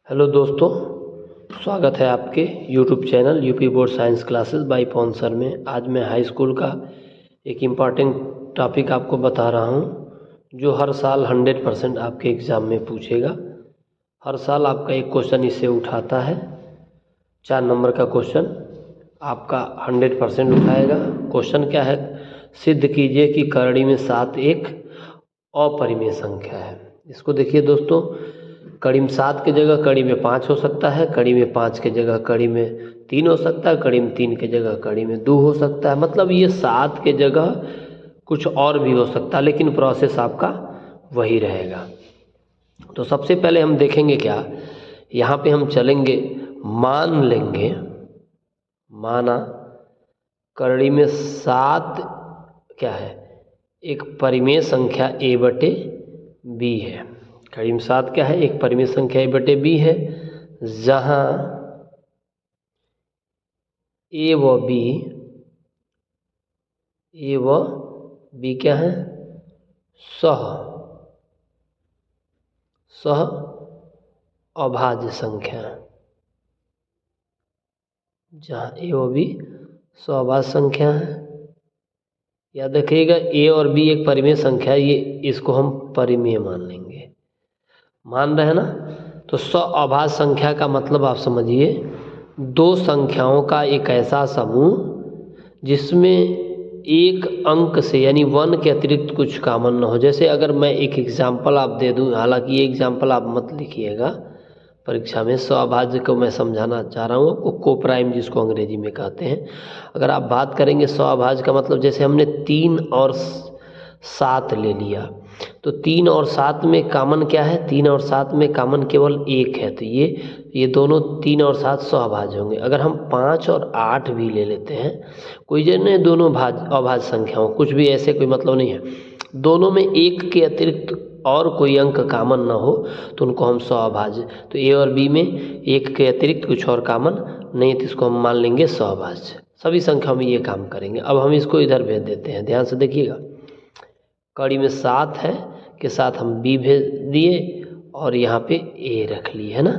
Hello दोस्तों, स्वागत है आपके YouTube channel UP board science classes bye पवन सर में। आज मैं हाई स्कूल का एक इम्पॉर्टेंट टॉपिक आपको बता रहा हूं जो हर साल 100% आपके एग्ज़ाम में पूछेगा। हर साल आपका एक क्वेश्चन इससे उठाता है। 4 नंबर का क्वेश्चन आपका 100% उठाएगा। क्वेश्चन क्या है? सिद्ध कीजिए कि करड़ी में 7 एक अपरिमेय संख्या है। इसको देखिए दोस्तों, कड़ी में 7 की जगह कड़ी में 5 हो सकता है, कड़ी में 5 की जगह कड़ी में 3 हो सकता है, कड़ी में 3 की जगह कड़ी में 2 हो सकता है। मतलब ये 7 के जगह कुछ और भी हो सकता है, लेकिन प्रोसेस आपका वही रहेगा। तो सबसे पहले हम देखेंगे क्या, यहाँ पे हम चलेंगे, मान लेंगे, माना करड़ी में 7 क्या है, एक परिमेय संख्या a बटे b है। कड़ी में 7 क्या है, एक परिमेय संख्या a बटे b है, जहाँ a व b क्या है, सह अभाज्य संख्या। जहाँ a व b सहअभाज्य संख्या है। याद रखिएगा, a और b एक परिमेय संख्या है, ये इसको हम परिमेय मान लेंगे। मान रहे हैं ना? तो सहअभाज्य संख्या का मतलब आप समझिए, दो संख्याओं का एक ऐसा समूह जिसमें एक अंक से यानी 1 के अतिरिक्त कुछ कॉमन न हो। जैसे अगर मैं एक एग्जाम्पल आप दे दूं, हालांकि ये एग्जाम्पल आप मत लिखिएगा परीक्षा में, सहअभाज्य को मैं समझाना चाह रहा हूँ, कोप्राइम जिसको अंग्रेजी में कहते हैं। अगर आप बात करेंगे सहअभाज्य का मतलब, जैसे हमने 3 और 7 ले लिया, तो 3 और 7 में कॉमन क्या है, 3 और 7 में कॉमन केवल 1 है, तो ये दोनों 3 और 7 सहअभाज्य होंगे। अगर हम 5 और 8 भी ले लेते हैं, कोई जैसे दोनों अभाज्य संख्या हो, कुछ भी ऐसे कोई मतलब नहीं है, दोनों में 1 के अतिरिक्त और कोई अंक कॉमन ना हो तो उनको हम सहअभाज्य, तो ए और बी में 1 के अतिरिक्त कुछ और कॉमन नहीं, तो इसको हम मान लेंगे सहअभाज्य। सभी संख्या में ये काम करेंगे। अब हम इसको इधर भेज देते हैं, ध्यान से देखिएगा। कड़ी में 7 है के साथ हम b भेज दिए और यहाँ पे a रख लिए, है ना।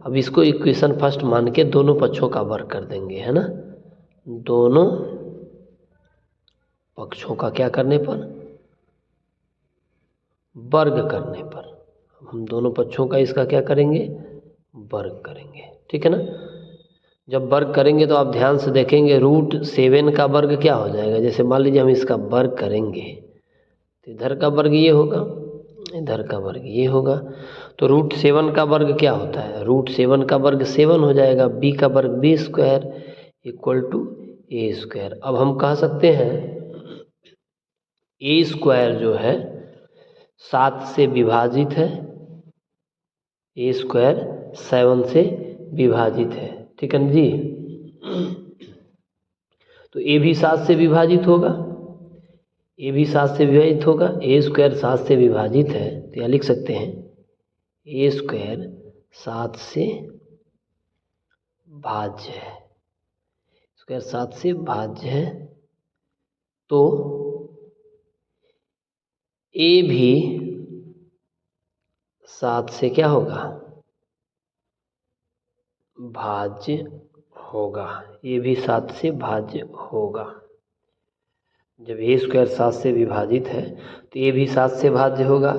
अब इसको इक्वेशन फर्स्ट मान के दोनों पक्षों का वर्ग कर देंगे, है ना। दोनों पक्षों का क्या करने पर, वर्ग करने पर। हम दोनों पक्षों का इसका क्या करेंगे, वर्ग करेंगे, ठीक है ना। जब वर्ग करेंगे तो आप ध्यान से देखेंगे, √7 का वर्ग क्या हो जाएगा। जैसे मान लीजिए हम इसका वर्ग करेंगे तो इधर का वर्ग ये होगा, इधर का वर्ग ये होगा, तो √7 का वर्ग क्या होता है, √7 का वर्ग 7 हो जाएगा। b का वर्ग b² = a²। अब हम कह सकते हैं a² जो है 7 से विभाजित है, a² 7 से विभाजित है, ठीक है ना जी। तो a भी 7 से विभाजित होगा, a भी 7 से विभाजित होगा, a² 7 से विभाजित है, तो यह लिख सकते हैं a² 7 से भाज्य है, स्क्वायर 7 से भाज्य है, तो a भी 7 से क्या होगा, भाज्य होगा। a भी 7 से भाज्य होगा। जब a² 7 से विभाजित है तो a भी 7 से भाज्य होगा।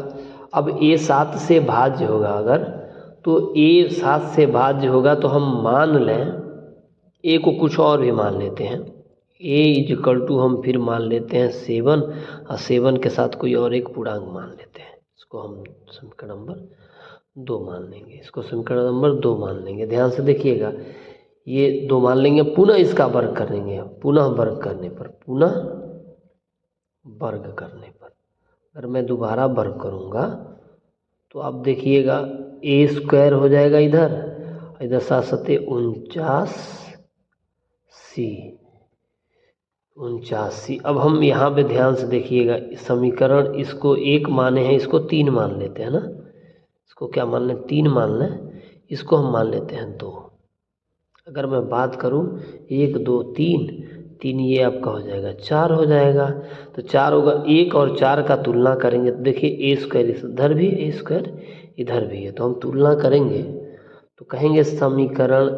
अब a 7 से भाज्य होगा अगर, तो a 7 से भाज्य होगा, तो हम मान लें a को कुछ और भी मान लेते हैं, a = हम फिर मान लेते हैं 7, और 7 के साथ कोई और एक पूर्णांक मान लेते हैं। इसको हम समीकरण नंबर 2 मान लेंगे, इसको समीकरण नंबर 2 मान लेंगे। ध्यान से देखिएगा, ये 2 मान लेंगे, पुनः इसका वर्ग करेंगे, पुनः वर्ग करने पर, पुनः वर्ग करने पर अगर मैं दोबारा वर्ग करूँगा तो आप देखिएगा a² हो जाएगा इधर, इधर 7 7 49c। अब हम यहाँ पे ध्यान से देखिएगा, समीकरण इसको 1 माने हैं, इसको 3 मान लेते हैं ना। इसको क्या मान लें, 3 मान लें, इसको हम मान लेते हैं 2। अगर मैं बात करूँ 1 2 3 ये आपका हो जाएगा 4 हो जाएगा, तो 4 होगा। 1 और 4 का तुलना करेंगे तो देखिए a² इधर भी, a² इधर भी है, तो हम तुलना करेंगे तो कहेंगे समीकरण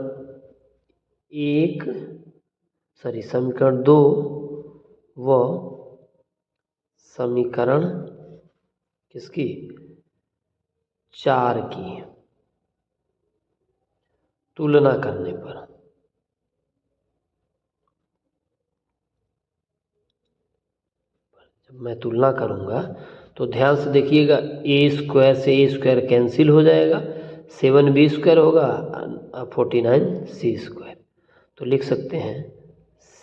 समीकरण 2 व समीकरण किसकी 4 की तुलना करने पर जब मैं तुलना करूंगा तो ध्यान से देखिएगा, ए स्क्वायर से ए स्क्वायर कैंसिल हो जाएगा, 7b स्क्वायर होगा, 49c स्क्वायर। तो लिख सकते हैं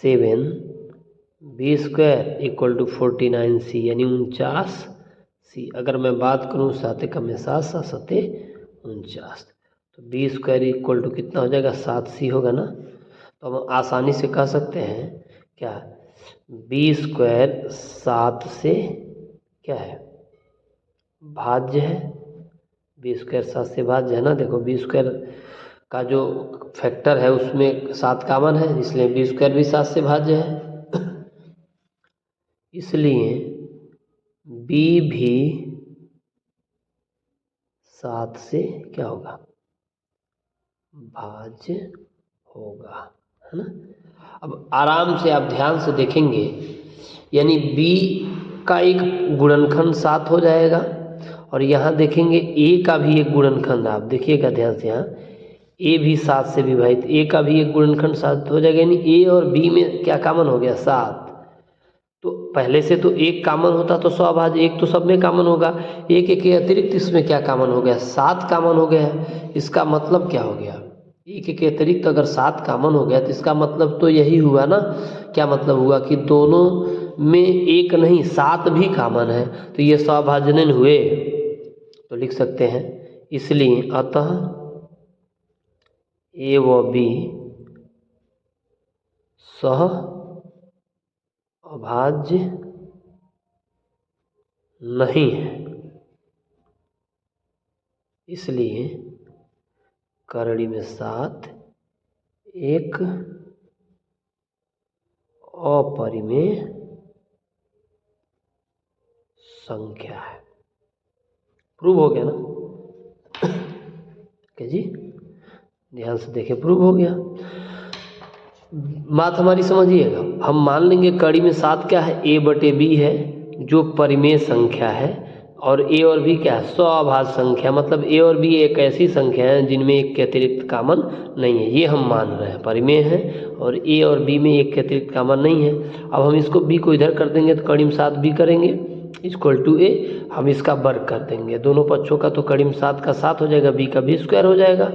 7b square equal to 49c यानी 49c। अगर मैं बात करूँ 7 कम में 7 7 7 49, तो b स्क्वायर इक्वल टू कितना हो जाएगा 7c होगा ना। तो हम आसानी से कह सकते हैं क्या, b स्क्वायर 7 से क्या है भाज्य है, b स्क्वायर 7 से भाज्य है ना। देखो b स्क्वायर का जो फैक्टर है उसमें 7 कॉमन है, इसलिए b स्क्वायर भी 7 से भाज्य है। इसलिए b भी 7 से क्या होगा भाज्य होगा, है ना। अब आराम से आप ध्यान से देखेंगे, यानी b का एक गुणनखंड 7 हो जाएगा, और यहाँ देखेंगे a का भी एक गुणनखंड, आप देखिएगा ध्यान से, यहाँ a भी 7 से विभाजित, a का भी एक गुणनखंड 7 हो जाएगा, यानी a और b में क्या कॉमन हो गया 7। तो पहले से तो एक कॉमन होता तो स्वभाज्य, एक तो सब में कॉमन होगा, एक के अतिरिक्त इसमें क्या कॉमन हो गया 7 कॉमन हो गया। इसका मतलब क्या हो गया, एक के अतिरिक्त अगर 7 कॉमन हो गया तो इसका मतलब तो यही हुआ ना, क्या मतलब हुआ कि दोनों में एक नहीं 7 भी कॉमन है, तो ये स्वभाज्य नहीं हुए। तो लिख सकते हैं इसलिए अतः a व b सह अभाज्य नहीं है, इसलिए करड़ी में 7 एक अपरिमेय संख्या है। प्रूव हो गया ना क्या जी, ध्यान से देखें, प्रूव हो गया। बात हमारी समझिएगा, हम मान लेंगे कड़ी में 7 क्या है a/b है जो परिमेय संख्या है, और a और b क्या है स्वभाज्य संख्या, मतलब a और b एक ऐसी संख्या है जिनमें एक के अतिरिक्त कॉमन नहीं है, ये हम मान रहे हैं परिमेय है, और a और b में एक के अतिरिक्त कॉमन नहीं है। अब हम इसको b को इधर कर देंगे तो कड़ी में 7b करेंगे इक्वल टू a, हम इसका वर्ग कर देंगे दोनों पक्षों का, तो कड़ी में 7 का 7 हो जाएगा, b का b स्क्वायर हो जाएगा,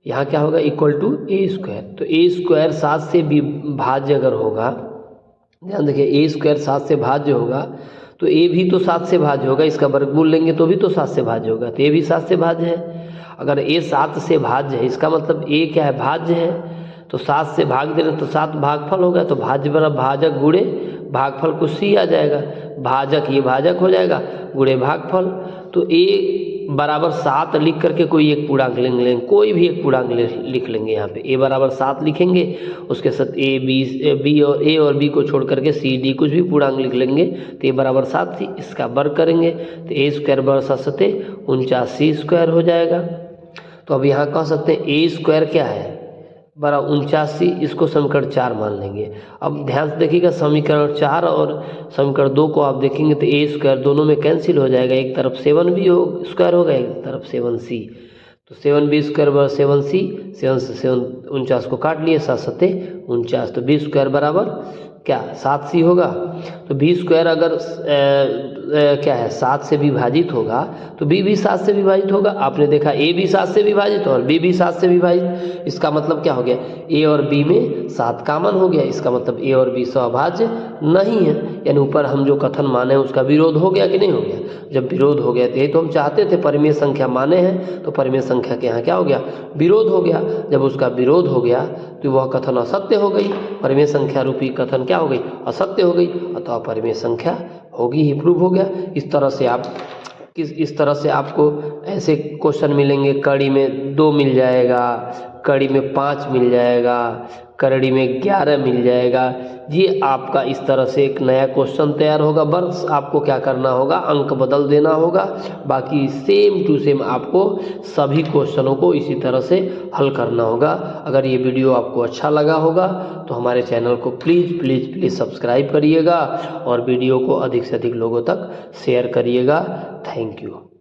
यहाँ क्या होगा इक्वल टू ए स्क्वायर। तो ए स्क्वायर 7 से भाज्य अगर होगा, ध्यान देखिए ए स्क्वायर 7 से भाज्य होगा, तो ए भी तो 7 से भाज्य होगा, इसका वर्गमूल लेंगे तो भी तो 7 से भाज्य होगा, तो ए भी 7 से भाज्य है। अगर ए 7 से भाज्य है इसका मतलब ए क्या है भाज्य है, तो 7 से भाग दे रहे तो 7 भागफल होगा, तो भाज्य बराबर भाजक गुणे भागफल को सी आ जाएगा, भाजक ये भाजक हो जाएगा गुणे भागफल। तो ए बराबर 7 लिख करके कोई एक पूर्णांक लेंगे, कोई भी एक पूर्णांक लिख लेंगे, यहाँ पे a बराबर 7 लिखेंगे, उसके साथ a और b को छोड़ करके c d कुछ भी पूर्णांक लिख लेंगे, तो a बराबर 7 थी, इसका वर्ग करेंगे तो a स्क्वायर बराबर 7 49c स्क्वायर हो जाएगा। तो अब यहाँ कह सकते हैं a स्क्वायर क्या है बड़ा 49, इसको समीकरण 4 मान लेंगे। अब ध्यान से देखिएगा समीकरण 4 और समीकरण 2 को आप देखेंगे तो a स्क्वायर दोनों में कैंसिल हो जाएगा, एक तरफ 7b स्क्वायर होगा, एक तरफ 7c, तो 7b स्क्वायर बराबर 7c, 7 से 49 को काट लिए, 7 7 49, तो b स्क्वायर बराबर क्या 7c होगा। तो b स्क्वायर अगर क्या है 7 से विभाजित होगा तो b भी 7 से विभाजित होगा, आपने देखा a भी 7 से विभाजित और b भी 7 से विभाजित, इसका मतलब क्या हो गया a और b में 7 कॉमन हो गया, इसका मतलब a और b स्वभाज्य नहीं है, यानी ऊपर हम जो कथन माने उसका विरोध हो गया कि नहीं हो गया। जब विरोध हो गया तो हम चाहते थे परिमेय संख्या माने हैं, तो परिमेय संख्या के यहाँ क्या हो गया विरोध हो गया, जब उसका विरोध हो गया तो वह कथन असत्य हो गई, परिमेय संख्या रूपी कथन क्या हो गई असत्य हो गई, अतः परिमेय संख्या होगी ही, प्रूव हो गया। इस तरह से आपको ऐसे क्वेश्चन मिलेंगे, कड़ी में 2 मिल जाएगा, कड़ी में 5 मिल जाएगा, करड़ी में 11 मिल जाएगा। ये आपका इस तरह से एक नया क्वेश्चन तैयार होगा। बस आपको क्या करना होगा, अंक बदल देना होगा, बाकी सेम टू सेम आपको सभी क्वेश्चनों को इसी तरह से हल करना होगा। अगर ये वीडियो आपको अच्छा लगा होगा तो हमारे चैनल को प्लीज़ प्लीज़ प्लीज़ सब्सक्राइब करिएगा और वीडियो को अधिक से अधिक लोगों तक शेयर करिएगा। Thank you.